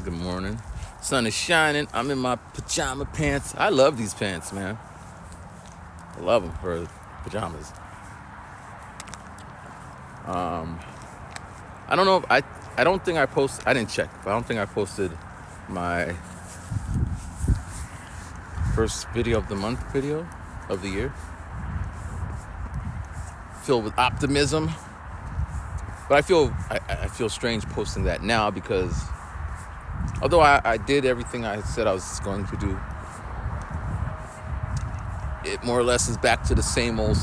Good morning. Sun is shining. I'm in my pajama pants. I love these pants, man. I love them for pajamas. I don't know if I don't think I posted. I didn't check, but I don't think I posted my first video of the month video of the year. Filled with optimism. But I feel strange posting that now because although I did everything I said I was going to do, it more or less is back to the same old.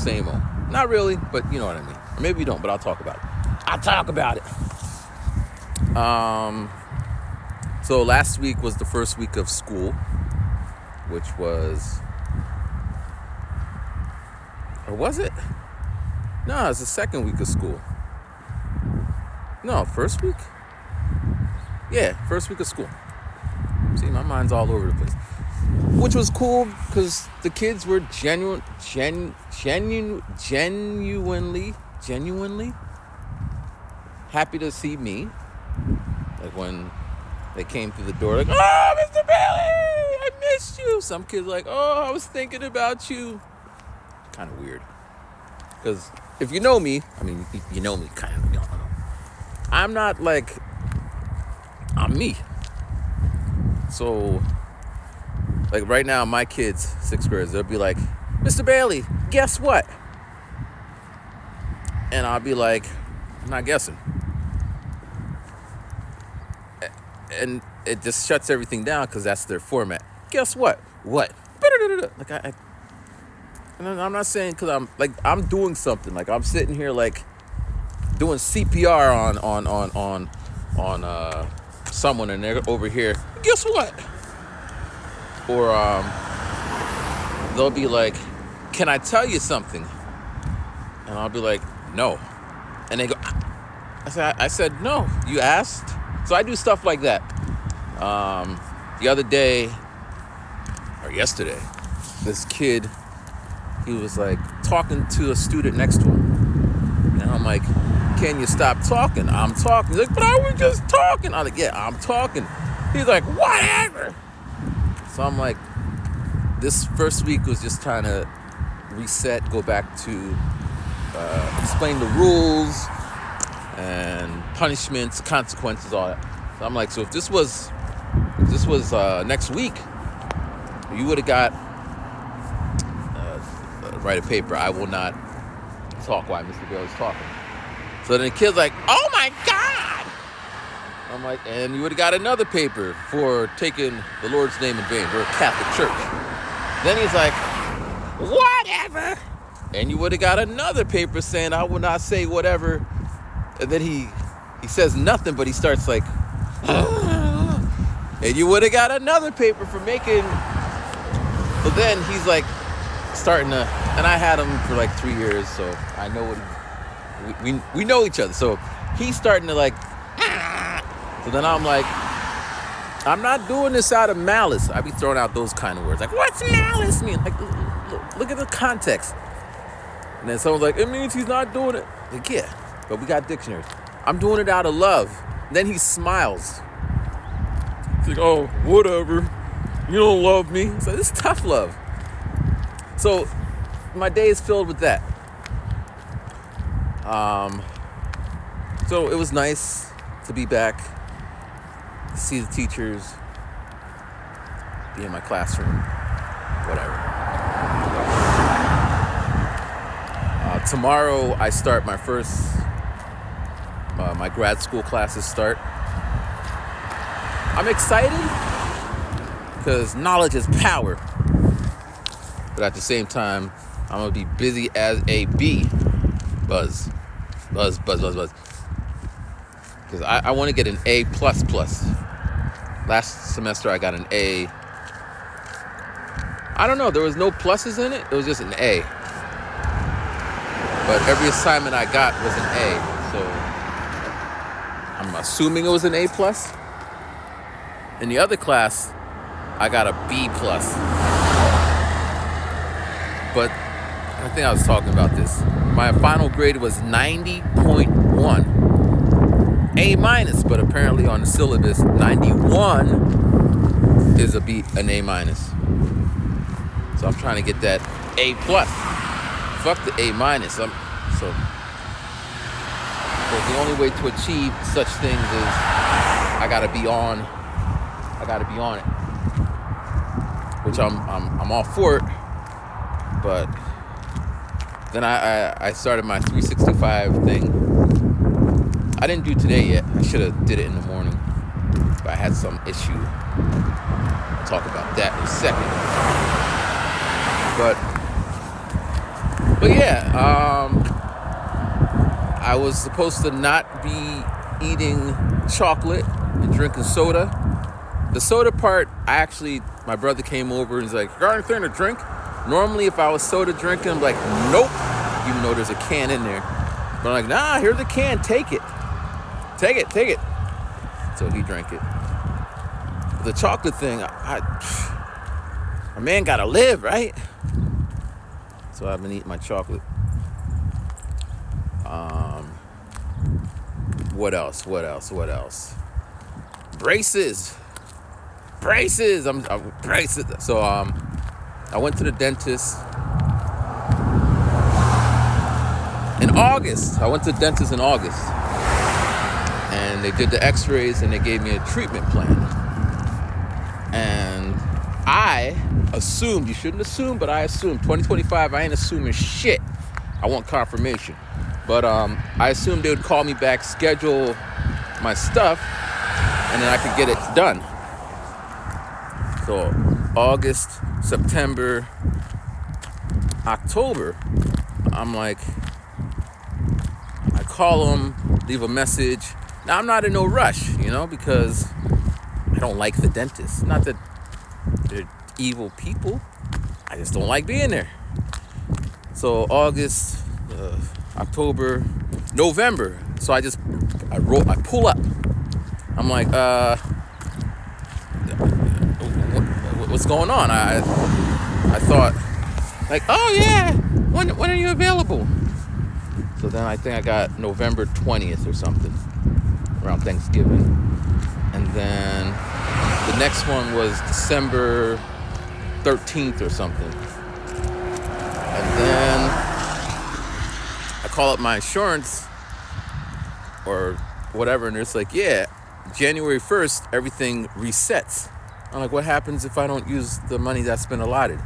Not really, but you know what I mean. Or maybe you don't, but I'll talk about it. So last week was the first week of school, which was, or was it? No, it's the second week of school. No, first week? Yeah, first week of school. See, my mind's all over the place. Which was cool because the kids were genuinely happy to see me. Like when they came through the door, like, "Oh, Mr. Bailey, I missed you." Some kids like, "Oh, I was thinking about you." Kind of weird. Because if you know me, I mean, you know me kind of. You know, I'm not like, I'm me. So, like right now, my kids, 6th graders, they'll be like, "Mr. Bailey, guess what?" And I'll be like, "I'm not guessing." And it just shuts everything down because that's their format. Guess what? What? Like and I'm not saying because I'm doing something. Like I'm sitting here like doing CPR on someone, and they're over here. Guess what? Or they'll be like, "Can I tell you something?" And I'll be like, "No." And they go, I said, "No, you asked." So I do stuff like that. The other day, or yesterday, this kid, he was like talking to a student next to him. And I'm like, "Can you stop talking?" "I'm talking." He's like, "But I was just talking." I'm like, "Yeah, I'm talking." He's like, "Whatever." So I'm like, this first week was just trying to reset, go back to explain the rules and punishments, consequences, all that. So I'm like, so if this was next week, you would have got write a paper. "I will not talk while Mr. Bailey's talking." So then the kid's like, "Oh my God!" I'm like, and you would have got another paper for taking the Lord's name in vain. We're a Catholic church. Then he's like, "Whatever." And you would have got another paper saying, "I will not say whatever." And then he says nothing, but he starts like, and you would have got another paper for making. But then he's like starting to, and I had him for like 3 years, so I know what we know each other. So he's starting to like, so then I'm like, I'm not doing this out of malice. I be throwing out those kind of words. Like, what's malice mean? Like, look at the context. And then someone's like, "It means he's not doing it." Like, yeah, but we got dictionaries. I'm doing it out of love. And then he smiles. He's like, "Oh, whatever. You don't love me." So this is tough love. So my day is filled with that. So it was nice to be back, to see the teachers, be in my classroom, whatever. Tomorrow I start my first, my grad school classes start. I'm excited because knowledge is power. But at the same time, I'm going to be busy as a bee. Buzz. Because I want to get an A++. Last semester I got an A. I don't know, there was no pluses in it. It was just an A. But every assignment I got was an A. So I'm assuming it was an A+. In the other class, I got a B+. But I think I was talking about this. My final grade was 90.1. A minus, but apparently on the syllabus, 91 is an A minus. So I'm trying to get that A plus. Fuck the A minus. So the only way to achieve such things is I gotta be on it, which I'm all for it. But then I started my 365 thing. I didn't do today yet. I should have did it in the morning, but I had some issue. I'll talk about that in a second. But yeah, I was supposed to not be eating chocolate and drinking soda. The soda part, my brother came over and he's like, "You got anything to drink?" Normally, if I was soda drinking, I'm like, "Nope," even though there's a can in there. But I'm like, "Nah, here's the can, take it. Take it. So he drank it. But the chocolate thing, a man gotta live, right? So I've been eating my chocolate. What else? Braces. I'm braces. So I went to the dentist in August. And they did the x-rays and they gave me a treatment plan. And I assumed, you shouldn't assume, but I assumed 2025, I ain't assuming shit. I want confirmation. But I assumed they would call me back, schedule my stuff, and then I could get it done. So August, September, October, I'm like, I call them, leave a message. Now, I'm not in no rush, because I don't like the dentist. Not that they're evil people. I just don't like being there. So August, October, November. So I pull up. I'm like, what's going on? I thought, like, oh yeah, when are you available? So then I think I got November 20th or something, around Thanksgiving. And then the next one was December 13th or something. And then I call up my insurance or whatever, and it's like, yeah, January 1st, everything resets. I'm like, what happens if I don't use the money that's been allotted?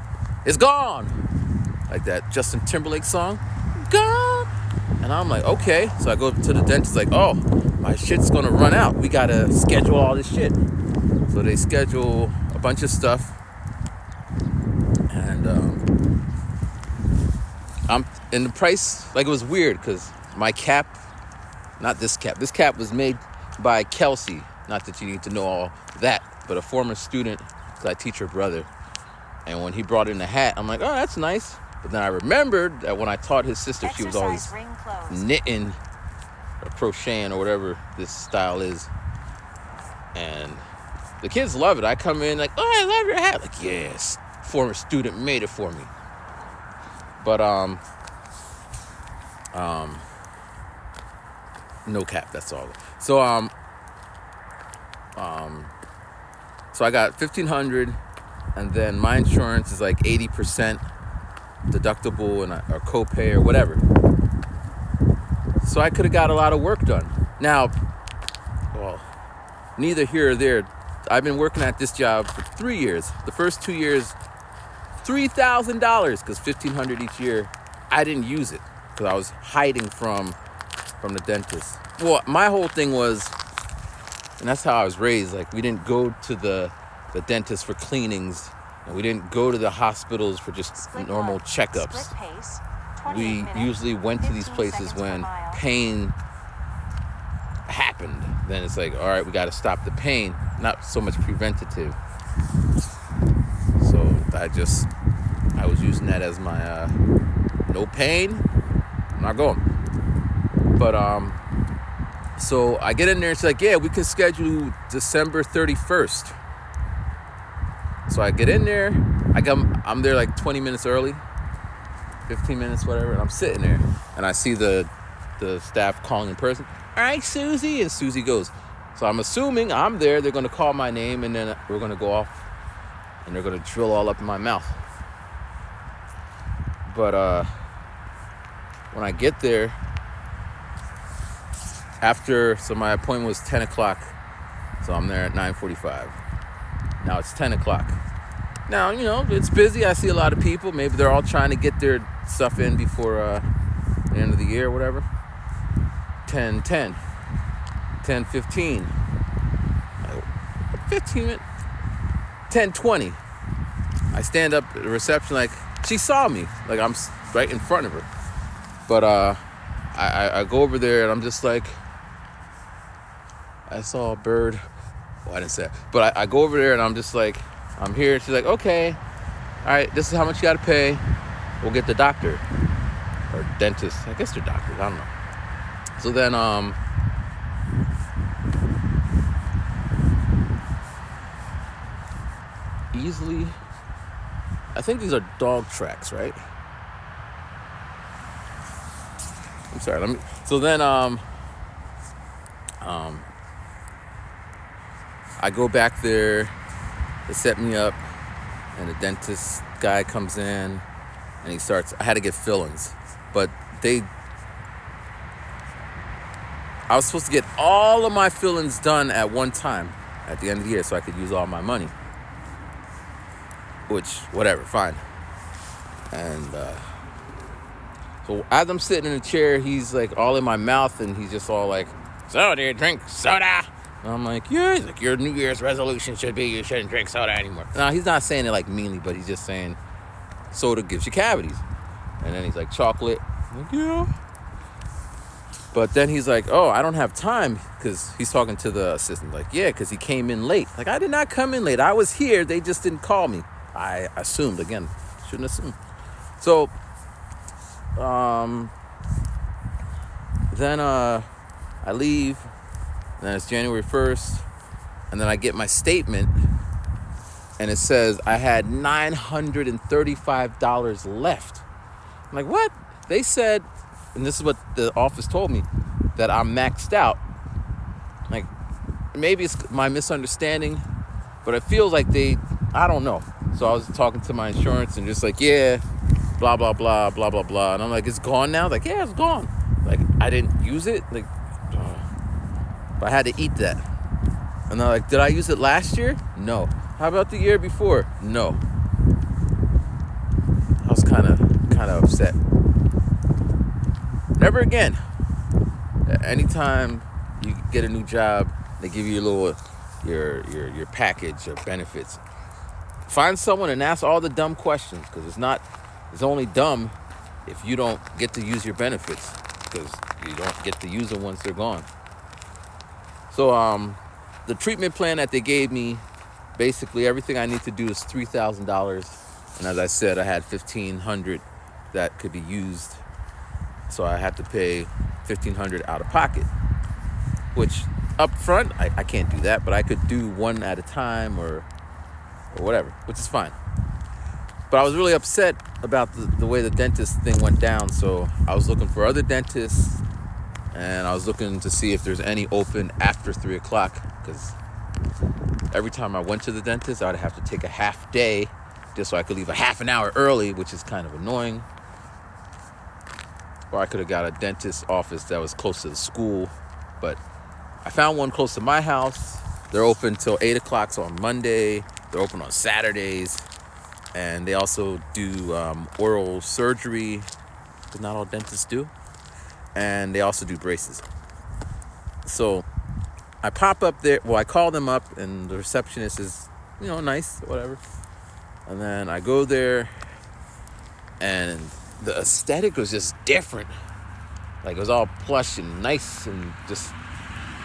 It's gone! Like that Justin Timberlake song, gone! And I'm like, okay. So I go to the dentist, like, oh, my shit's gonna run out. We gotta schedule all this shit. So they schedule a bunch of stuff. And I'm in the price, like, it was weird because my cap, not this cap was made by Kelsey. Not that you need to know all that, but a former student, because I teach her brother. And when he brought in the hat, I'm like, oh, that's nice. But then I remembered that when I taught his sister, she was always knitting or crocheting or whatever this style is. And the kids love it. I come in like, oh, I love your hat. Like, yes, former student made it for me. But no cap, that's all. So so I got $1,500, and then my insurance is like 80% deductible and or copay or whatever. So I could have got a lot of work done. Now, well, neither here or there. I've been working at this job for 3 years. The first 2 years, $3,000, because $1,500 each year. I didn't use it because I was hiding from the dentist. Well, my whole thing was, and that's how I was raised. Like, we didn't go to the dentist for cleanings, and we didn't go to the hospitals for just normal checkups. We usually went to these places when pain happened. Then it's like, all right, we got to stop the pain, not so much preventative. So I was using that as my no pain, I'm not going. But so I get in there and she's like, yeah, we can schedule December 31st. So I get in there, I'm there like 20 minutes early, 15 minutes, whatever, and I'm sitting there, and I see the staff calling in person. all right, Susie. And Susie goes. So I'm assuming I'm there. They're going to call my name, and then we're going to go off, and they're going to drill all up in my mouth. But when I get there, so my appointment was 10 o'clock. So I'm there at 9:45. Now it's 10 o'clock. Now, it's busy. I see a lot of people. Maybe they're all trying to get their stuff in before the end of the year or whatever. 10:10. 10:15. 15 minutes. 10:20. I stand up at the reception like she saw me. Like I'm right in front of her. But I go over there and I'm just like, I saw a bird. Well, I didn't say that. But I go over there and I'm just like, I'm here. She's like, okay. All right, this is how much you got to pay. We'll get the doctor. Or dentist. I guess they're doctors. I don't know. So then, easily, I think these are dog tracks, right? I'm sorry. So then, I go back there. They set me up, and the dentist guy comes in, and he starts. I had to get fillings, but I was supposed to get all of my fillings done at one time at the end of the year, so I could use all my money. Which, whatever, fine. And so as I'm sitting in the chair, he's like all in my mouth, and he's just all like, "So, do you drink soda?" And I'm like, "Yeah." He's like, "Your New Year's resolution should be you shouldn't drink soda anymore." Now, he's not saying it like meanly, but he's just saying soda gives you cavities. And then he's like, "Chocolate?" I'm like, "Yeah." But then he's like, "Oh, I don't have time," because he's talking to the assistant. Like, "Yeah, because he came in late." Like, I did not come in late. I was here. They just didn't call me. I assumed. Again, shouldn't assume. So, then I leave. And then it's January 1st. And then I get my statement. And it says I had $935 left. I'm like, what? They said, and this is what the office told me, that I'm maxed out. Like, maybe it's my misunderstanding, but it feels like I don't know. So I was talking to my insurance and just like, yeah, blah, blah, blah, blah, blah, blah. And I'm like, it's gone now? Like, yeah, it's gone. Like, I didn't use it. Like, but I had to eat that. And they're like, did I use it last year? No. How about the year before? No. I was kind of upset. Never again. Anytime you get a new job, they give you your package of benefits. Find someone and ask all the dumb questions, because it's only dumb if you don't get to use your benefits, because you don't get to use them once they're gone. So the treatment plan that they gave me, basically everything I need to do is $3,000, and as I said, I had $1,500 that could be used, so I had to pay $1,500 out of pocket, which up front I can't do that, but I could do one at a time or whatever, which is fine. But I was really upset about the way the dentist thing went down, so I was looking for other dentists, and I was looking to see if there's any open after 3 o'clock, because every time I went to the dentist, I'd have to take a half day just so I could leave a half an hour early, which is kind of annoying. Or I could have got a dentist office that was close to the school, but I found one close to my house. They're open till 8 o'clock, so on Monday. They're open on Saturdays, and they also do oral surgery, because not all dentists do, and they also do braces. So I pop up there. Well, I call them up, and the receptionist is, nice, whatever. And then I go there, and the aesthetic was just different. Like, it was all plush and nice and just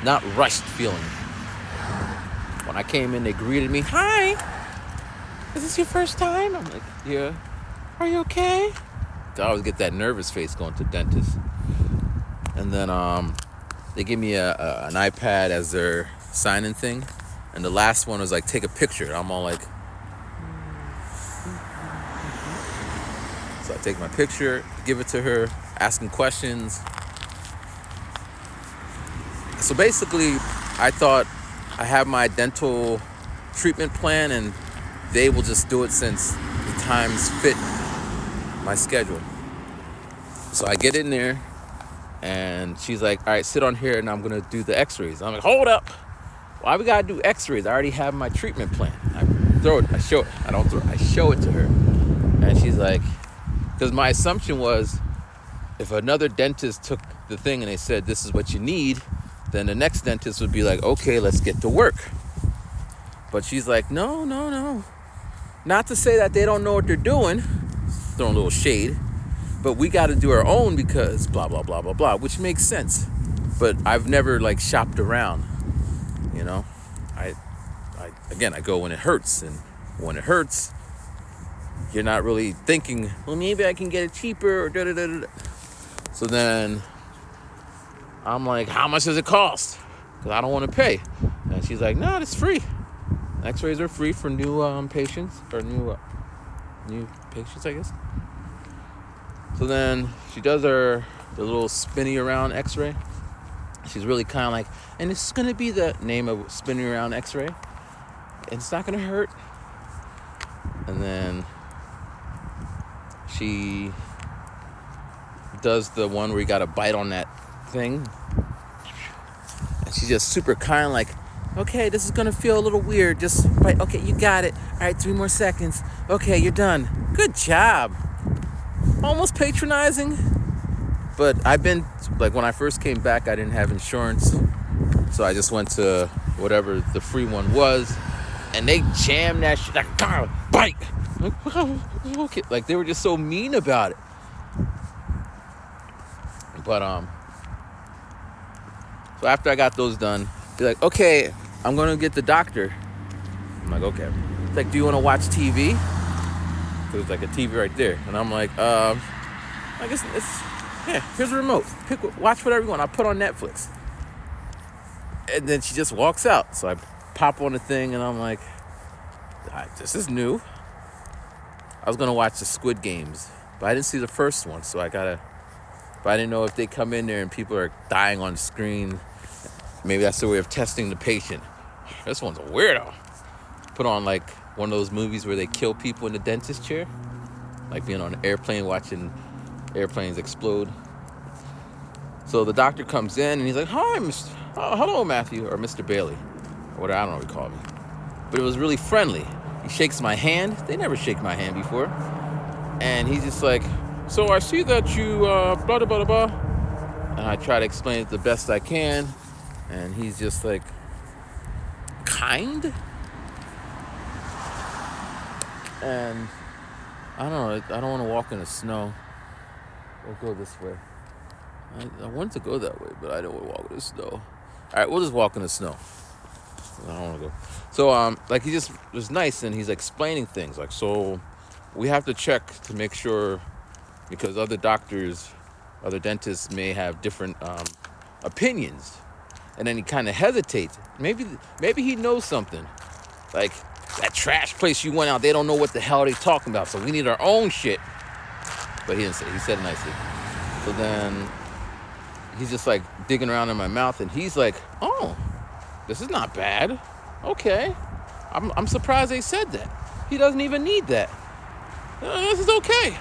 not rushed feeling. When I came in, they greeted me. "Hi, is this your first time?" I'm like, "Yeah." "Are you okay?" I always get that nervous face going to dentists. And then they give me an iPad as their sign-in thing. And the last one was like, take a picture. I'm all like, so I take my picture, give it to her, asking questions. So basically, I thought I have my dental treatment plan and they will just do it since the times fit my schedule. So I get in there and she's like, all right, sit on here and I'm going to do the x-rays. I'm like, hold up. Why we got to do x-rays? I already have my treatment plan. I show it to her. And she's like, because my assumption was if another dentist took the thing and they said, this is what you need, then the next dentist would be like, okay, let's get to work. But she's like, no. Not to say that they don't know what they're doing, throwing a little shade, but we got to do our own because blah, blah, blah, blah, blah, which makes sense. But I've never like shopped around, you know. I go when it hurts, and when it hurts, you're not really thinking, well, maybe I can get it cheaper or da-da-da-da. So then I'm like, how much does it cost? Because I don't want to pay. And she's like, no, it's free. X-rays are free for new patients, or new patients, I guess. So then she does the little spinny around x-ray. She's really kind of like, and this is going to be the name of spinning around x-ray. And it's not going to hurt. And then she does the one where you got to bite on that thing. And she's just super kind, like, okay, this is going to feel a little weird. Just bite. Okay, you got it. All right, 3 more seconds. Okay, you're done. Good job. Almost patronizing. But I've been, like, when I first came back, I didn't have insurance. So I just went to whatever the free one was. And they jammed that shit, like, bite. Okay. Like, they were just so mean about it. But, so after I got those done, they're like, okay, I'm going to get the doctor. I'm like, okay. It's like, do you want to watch TV? There's like a TV right there. And I'm like, I guess here's a remote. Watch whatever you want. I'll put on Netflix. And then she just walks out. So I pop on the thing and I'm like, this is new. I was going to watch the Squid Games, but I didn't see the first one. So but I didn't know if they come in there and people are dying on the screen. Maybe that's their way of testing the patient. This one's a weirdo. Put on like one of those movies where they kill people in the dentist chair. Like being on an airplane watching airplanes explode. So the doctor comes in and he's like, hi, hello, Matthew, or Mr. Bailey. Or whatever, I don't know what he called me. But it was really friendly. He shakes my hand. They never shake my hand before. And he's just like, so I see that you blah, blah, blah, blah. And I try to explain it the best I can. And he's just like, kind? And I don't know. I don't want to walk in the snow. We'll go this way. I wanted to go that way, but I don't want to walk in the snow. All right, we'll just walk in the snow. I don't want to go. So, like, he just was nice, and he's explaining things. Like, so we have to check to make sure, because other dentists may have different opinions. And then he kind of hesitates. Maybe he knows something. Like, that trash place you went out, they don't know what the hell they're talking about, so we need our own shit. But he didn't say it. He said it nicely. So then he's just like digging around in my mouth, and he's like, oh, this is not bad. Okay. I'm surprised they said that. He doesn't even need that. This is okay.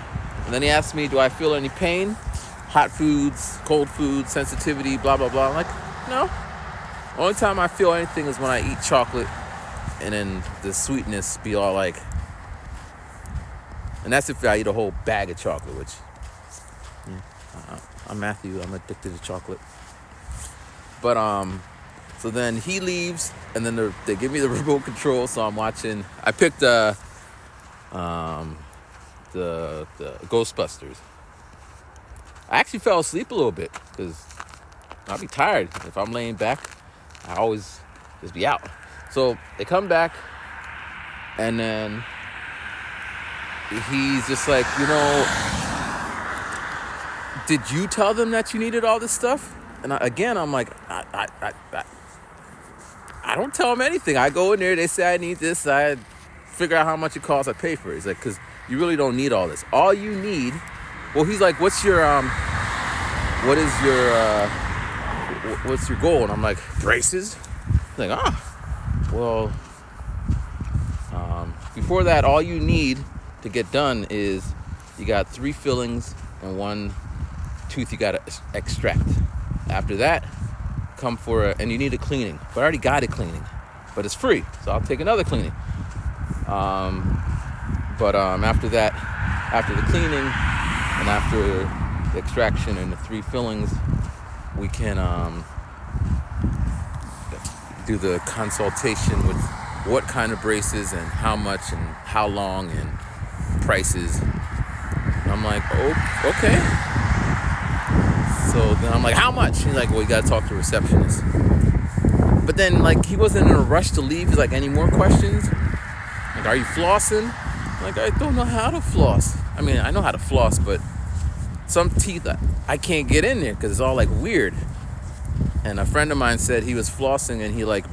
And then he asked me, do I feel any pain? Hot foods, cold foods, sensitivity, blah, blah, blah. I'm like, no. Only time I feel anything is when I eat chocolate, and then the sweetness be all like, and that's if I eat a whole bag of chocolate, which, I'm Matthew, I'm addicted to chocolate. But, so then he leaves, and then they give me the remote control, so I'm watching. I picked the Ghostbusters. I actually fell asleep a little bit, because I'll be tired. If I'm laying back, I always just be out. So they come back, and then he's just like, did you tell them that you needed all this stuff? And I'm like, I don't tell them anything. I go in there, they say I need this, I figure out how much it costs, I pay for it. He's like, because you really don't need all this. All you need, well, he's like, what's your, what's your goal? And I'm like, braces. Like, well, before that, all you need to get done is you got 3 fillings and 1 tooth you got to extract. After that, come for and you need a cleaning. But I already got a cleaning, but it's free, so I'll take another cleaning. After that, after the cleaning and after the extraction and the 3 fillings, we can do the consultation with what kind of braces and how much and how long and prices. And I'm like, oh, okay. So then I'm like, how much? He's like, well, you got to talk to the receptionist. But then, like, he wasn't in a rush to leave. He's like, any more questions? Like, are you flossing? I'm like, I don't know how to floss. I mean, I know how to floss, but some teeth I can't get in there because it's all like weird. And a friend of mine said he was flossing and he like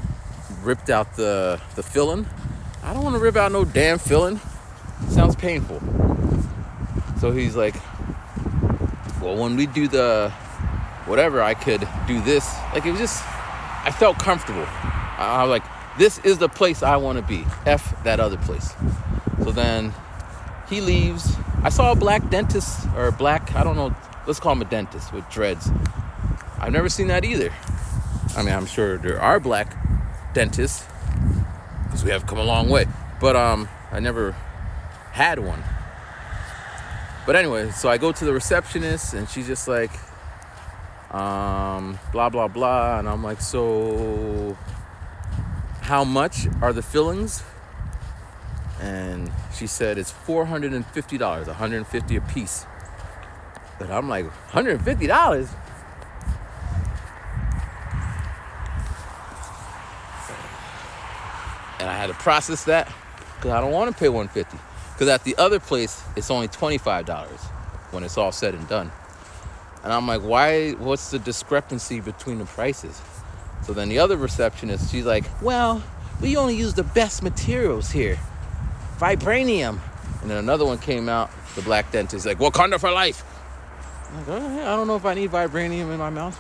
ripped out the filling. I don't want to rip out no damn filling. It sounds painful. So he's like, well, when we do the whatever, I could do this. Like, it was just, I felt comfortable. I was like, this is the place I want to be. F that other place. So then he leaves. I saw a black dentist, or a black, I don't know, let's call him a dentist with dreads. I've never seen that either. I mean, I'm sure there are black dentists because we have come a long way. But I never had one. But anyway, so I go to the receptionist and she's just like, blah, blah, blah. And I'm like, so how much are the fillings? And she said it's $450, $150 a piece. But I'm like, $150? And I had to process that because I don't want to pay $150. Because at the other place, it's only $25 when it's all said and done. And I'm like, why? What's the discrepancy between the prices? So then the other receptionist, she's like, well, we only use the best materials here. Vibranium. And then another one came out, the black dentist, like, Wakanda for life. I'm like, oh, yeah, I don't know if I need vibranium in my mouth.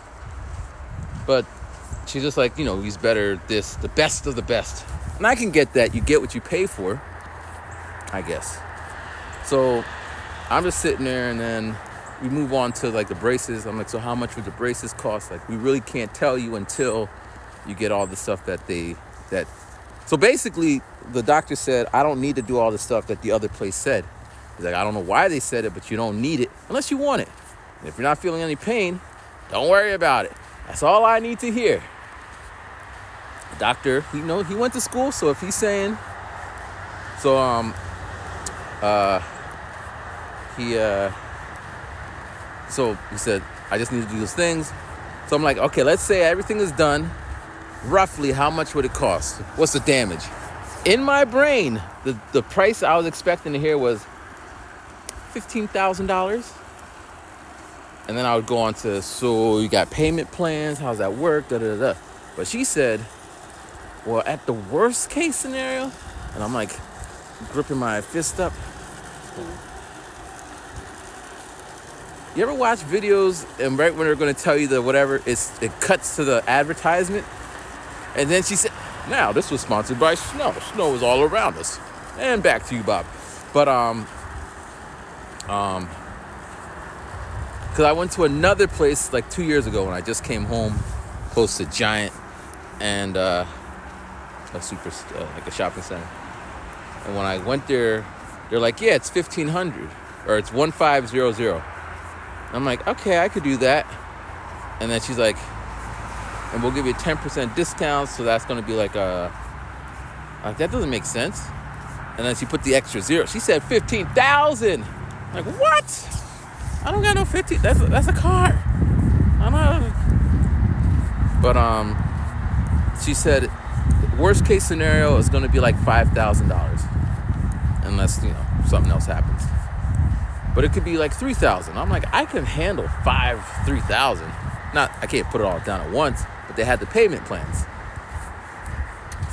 But she's just like, he's better this, the best of the best. And I can get that. You get what you pay for, I guess. So I'm just sitting there, and then we move on to like the braces. I'm like, so how much would the braces cost? Like, we really can't tell you until you get all the stuff that. So basically, the doctor said, I don't need to do all the stuff that the other place said. He's like, I don't know why they said it, but you don't need it unless you want it. And if you're not feeling any pain, don't worry about it. That's all I need to hear. The doctor, he went to school, so if he's saying, so he said, I just need to do those things. So I'm like, okay, let's say everything is done. Roughly, how much would it cost? What's the damage? In my brain, the price I was expecting to hear was $15,000. And then I would go on to, so you got payment plans, how's that work, da-da-da-da. But she said, well, at the worst case scenario, and I'm like gripping my fist up. You ever watch videos and right when they're going to tell you the whatever, it cuts to the advertisement? And then she said, now, this was sponsored by snow. Snow is all around us. And back to you, Bob. But, because I went to another place like 2 years ago when I just came home, close to Giant and a shopping center. And when I went there, they're like, yeah, it's $1,500 or it's 1500. I'm like, okay, I could do that. And then she's like, and we'll give you a 10% discount, so that's going to be like that doesn't make sense. And then she put the extra zero. She said 15,000. I'm like, what? I don't got no 15. That's a car. I'm not. But she said worst case scenario is going to be like $5,000, unless something else happens. But it could be like 3,000. I'm like, I can handle 3,000. Not, I can't put it all down at once, but they had the payment plans.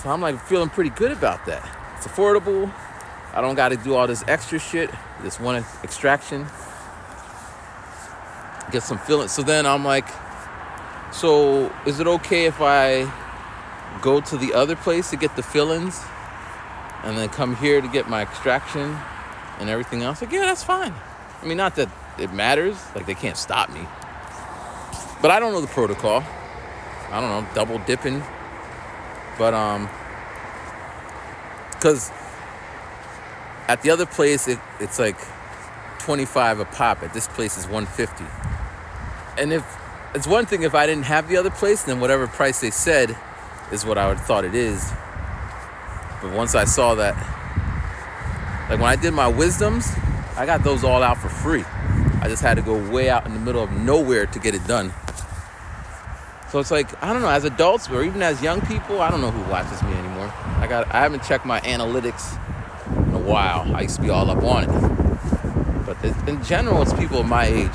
So I'm like feeling pretty good about that. It's affordable. I don't got to do all this extra shit. This one extraction. Get some filling. So then I'm like, So is it okay if I go to the other place to get the fill-ins and then come here to get my extraction and everything else? Like, yeah, that's fine. I mean, not that it matters. Like, they can't stop me. But I don't know the protocol. I don't know, double dipping. But, because at the other place, it's like 25 a pop. At this place is 150. And if it's one thing if I didn't have the other place, then whatever price they said is what I would have thought it is. But once I saw that, like when I did my wisdoms, I got those all out for free. I just had to go way out in the middle of nowhere to get it done. So it's like, I don't know, as adults or even as young people, I don't know who watches me anymore. I haven't checked my analytics in a while. I used to be all up on it. But in general, it's people of my age.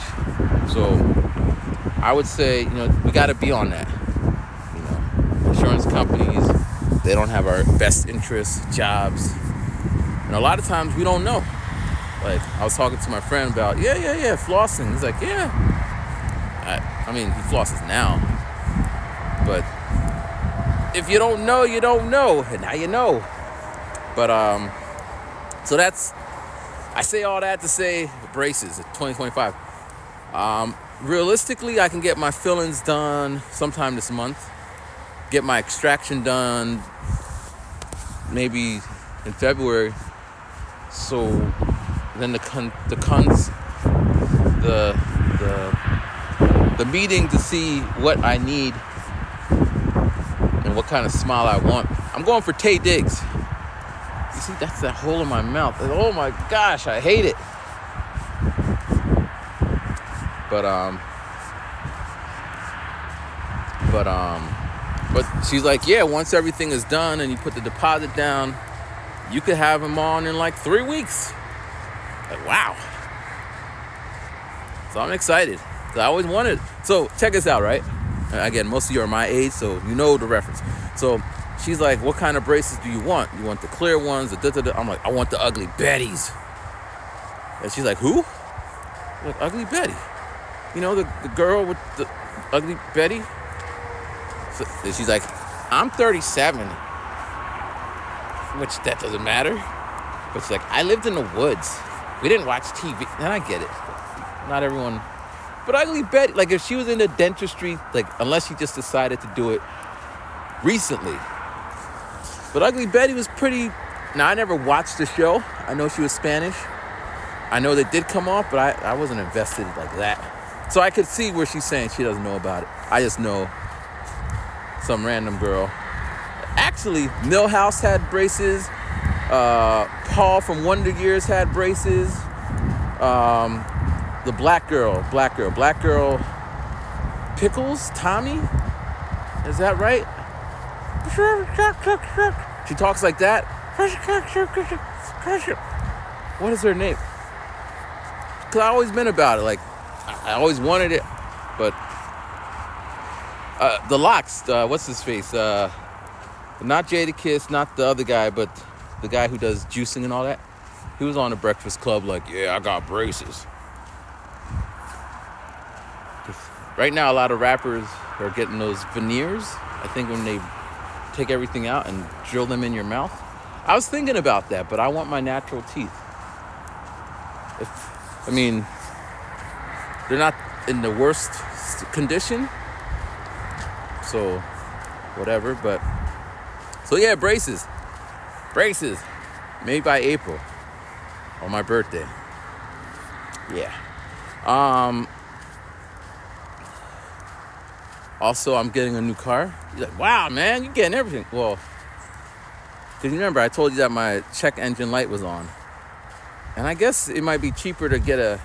So I would say, we got to be on that. Insurance companies, they don't have our best interests, jobs. And a lot of times we don't know. Like, I was talking to my friend about, flossing. He's like, yeah. I mean, he flosses now. But if you don't know, you don't know. And now you know. But, so I say all that to say braces at 2025. Realistically, I can get my fill-ins done sometime this month. Get my extraction done maybe in February. So then the meeting to see what I need and what kind of smile I want. I'm going for Tay Diggs. You see, that's that hole in my mouth. Oh my gosh, I hate it. But she's like, yeah, once everything is done and you put the deposit down, you could have them on in like 3 weeks. Like, wow. So I'm excited. So I always wanted. So check this out, right? Again, most of you are my age, so you know the reference. So she's like, what kind of braces do you want? You want the clear ones? I'm like, I want the Ugly Betties. And she's like, who? I'm like, Ugly Betty. The girl with the Ugly Betty? So she's like, I'm 37. Which, that doesn't matter. But she's like, I lived in the woods. We didn't watch TV. And I get it. Not everyone. But Ugly Betty, like if she was into dentistry, like unless she just decided to do it recently. But Ugly Betty was pretty. Now, I never watched the show. I know she was Spanish. I know they did come off, but I wasn't invested like that. So I could see where she's saying she doesn't know about it. I just know some random girl. Actually, Millhouse had braces. Paul from Wonder Years had braces. The black girl, Pickles, Tommy, is that right? She talks like that. What is her name? Because I always been about it. Like, I always wanted it, but the Locks, what's his face? Not Jadakiss, not the other guy, but the guy who does juicing and all that. He was on the Breakfast Club like, yeah, I got braces. Right now, a lot of rappers are getting those veneers. I think when they take everything out and drill them in your mouth. I was thinking about that, but I want my natural teeth. They're not in the worst condition. So, whatever, but... So yeah, braces. Maybe by April. On my birthday. Yeah. Also, I'm getting a new car. You're like, wow, man, you're getting everything. Well, because you remember, I told you that my check engine light was on. And I guess it might be cheaper to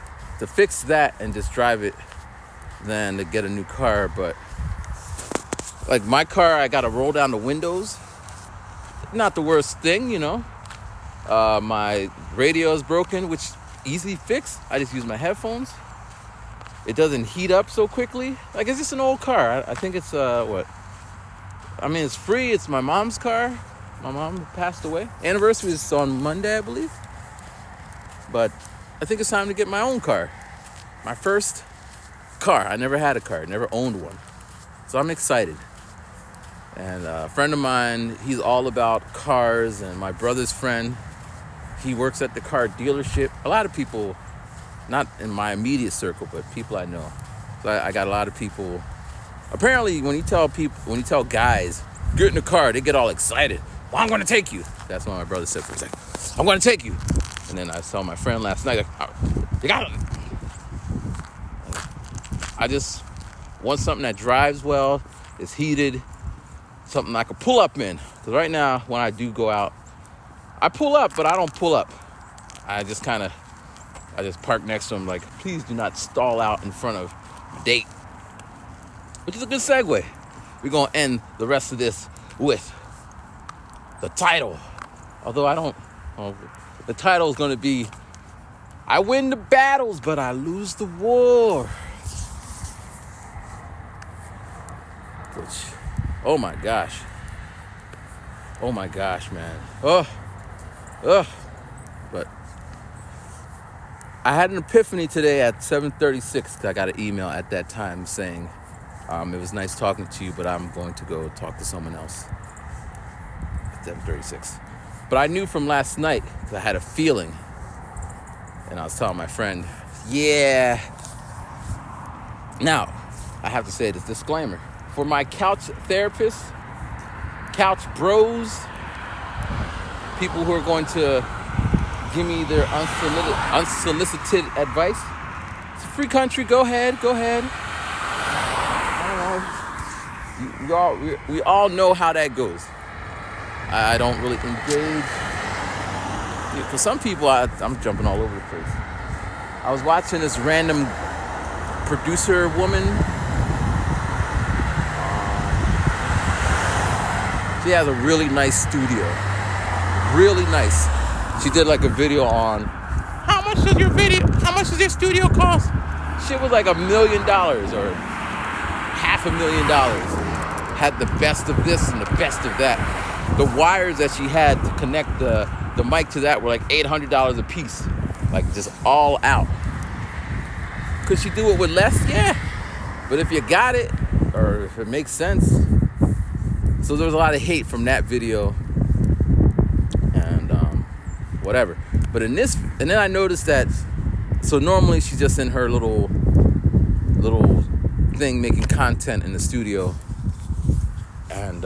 fix that and just drive it than to get a new car. But, like, my car, I got to roll down the windows. Not the worst thing, My radio is broken, which easily fixed. I just use my headphones. It doesn't heat up so quickly. Like, it's just an old car. I think it's, it's free. It's my mom's car. My mom passed away. Anniversary is on Monday, I believe. But I think it's time to get my own car. My first car. I never had a car. Never owned one. So I'm excited. And a friend of mine, he's all about cars, and my brother's friend, he works at the car dealership. A lot of people, not in my immediate circle, but people I know. So I got a lot of people. Apparently, when you tell guys, get in the car, they get all excited. Well, I'm going to take you. That's what my brother said for a second. I'm going to take you. And then I saw my friend last night. Like, oh, you got it. I just want something that drives well, is heated, something I could pull up in. Because right now, when I do go out, I pull up, but I don't pull up. I just park next to him like, please do not stall out in front of my date. Which is a good segue. We're going to end the rest of this with the title. Although the title is going to be, I win the battles, but I lose the war. Which, oh my gosh, man. But I had an epiphany today at 7:36. I got an email at that time saying, it was nice talking to you, but I'm going to go talk to someone else at 7:36. But I knew from last night, because I had a feeling, and I was telling my friend, yeah. Now, I have to say this disclaimer. For my couch therapists, couch bros, people who are going to give me their unsolicited advice, it's a free country. Go ahead. I don't know. We all know how that goes. I don't really engage. For some people, I'm jumping all over the place. I was watching this random producer woman. She has a really nice studio. Really nice. She did like a video on how much does your studio cost? Shit was like $1 million or $500,000. Had the best of this and the best of that. The wires that she had to connect the mic to that were like $800 a piece. Like just all out. Could she do it with less? Yeah. But if you got it, or if it makes sense. So there was a lot of hate from that video and whatever. But in this, and then I noticed that, so normally she's just in her little thing making content in the studio. And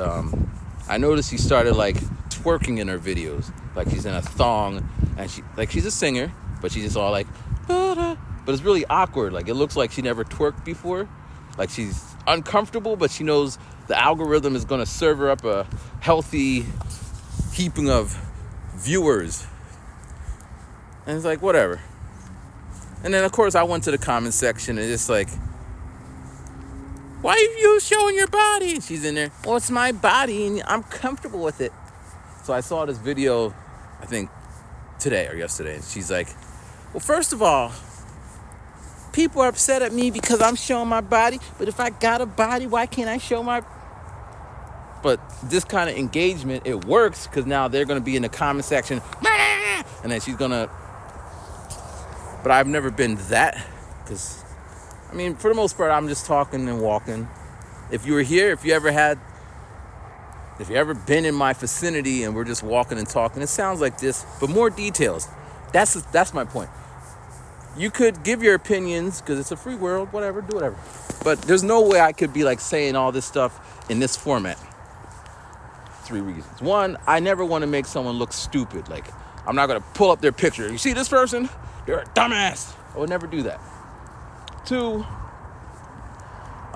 I noticed she started like twerking in her videos. Like she's in a thong and she's a singer, but she's just all like, but it's really awkward. Like it looks like she never twerked before. Like she's uncomfortable, but she knows the algorithm is going to serve her up a healthy heaping of viewers. And it's like, whatever. And then, of course, I went to the comment section and it's like, why are you showing your body? And she's in there, well, it's my body and I'm comfortable with it. So I saw this video, I think, today or yesterday. And she's like, well, first of all, people are upset at me because I'm showing my body. But if I got a body, why can't I show my... But this kind of engagement, it works because now they're going to be in the comment section. And then she's going to... But I've never been that. Because, I mean, for the most part, I'm just talking and walking. If you were here, if you ever been in my vicinity and we're just walking and talking, it sounds like this. But more details. That's my point. You could give your opinions because it's a free world, whatever, do whatever. But there's no way I could be like saying all this stuff in this format. 3 reasons. 1, I never want to make someone look stupid. Like, I'm not going to pull up their picture. You see this person? They're a dumbass. I would never do that. 2,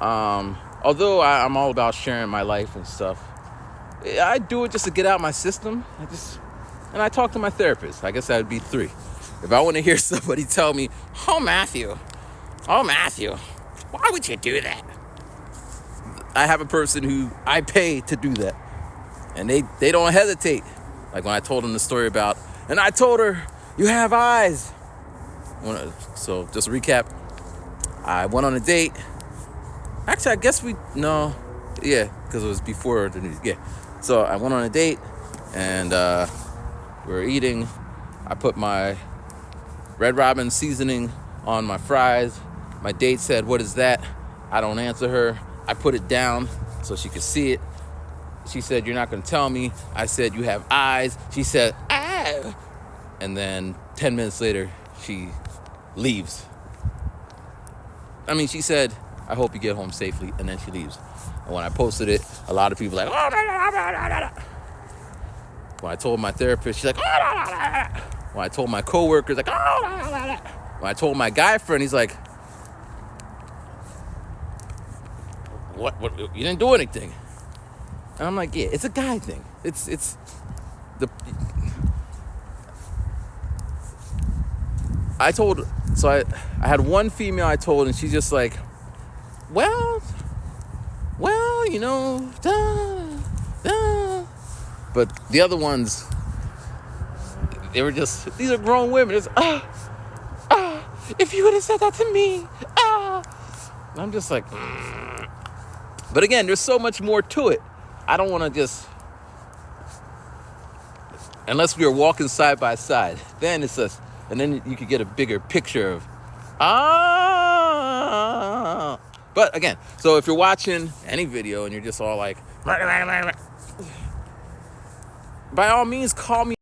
although I'm all about sharing my life and stuff, I do it just to get out my system. And I talk to my therapist. I guess that would be 3. If I want to hear somebody tell me, oh, Matthew, why would you do that? I have a person who I pay to do that. And they don't hesitate. Like when I told them the story about, and I told her, you have eyes. So just to recap, I went on a date. Actually, I guess because it was before the news. Yeah. So I went on a date and we were eating. I put my Red Robin seasoning on my fries. My date said, what is that? I don't answer her. I put it down so she could see it. She said, "You're not going to tell me." I said, "You have eyes." She said, "Ah." And then 10 minutes later, she leaves. I mean, she said, "I hope you get home safely," and then she leaves. And when I posted it, a lot of people were like, "Oh, no, no, no, no, no." When I told my therapist, she's like, "Oh, no, no, no, no." When I told my coworkers, like, "Oh, no, no, no, no." When I told my guy friend, he's like, what? You didn't do anything. And I'm like, yeah, it's a guy thing. It's the. I had one female I told, and she's just like, well, you know, but the other ones, they were just, these are grown women. It's, if you would have said that to me, And I'm just like, But again, there's so much more to it. I don't want to just, unless we are walking side by side, then it's us, and then you could get a bigger picture of, But again, so if you're watching any video and you're just all like, by all means, call me.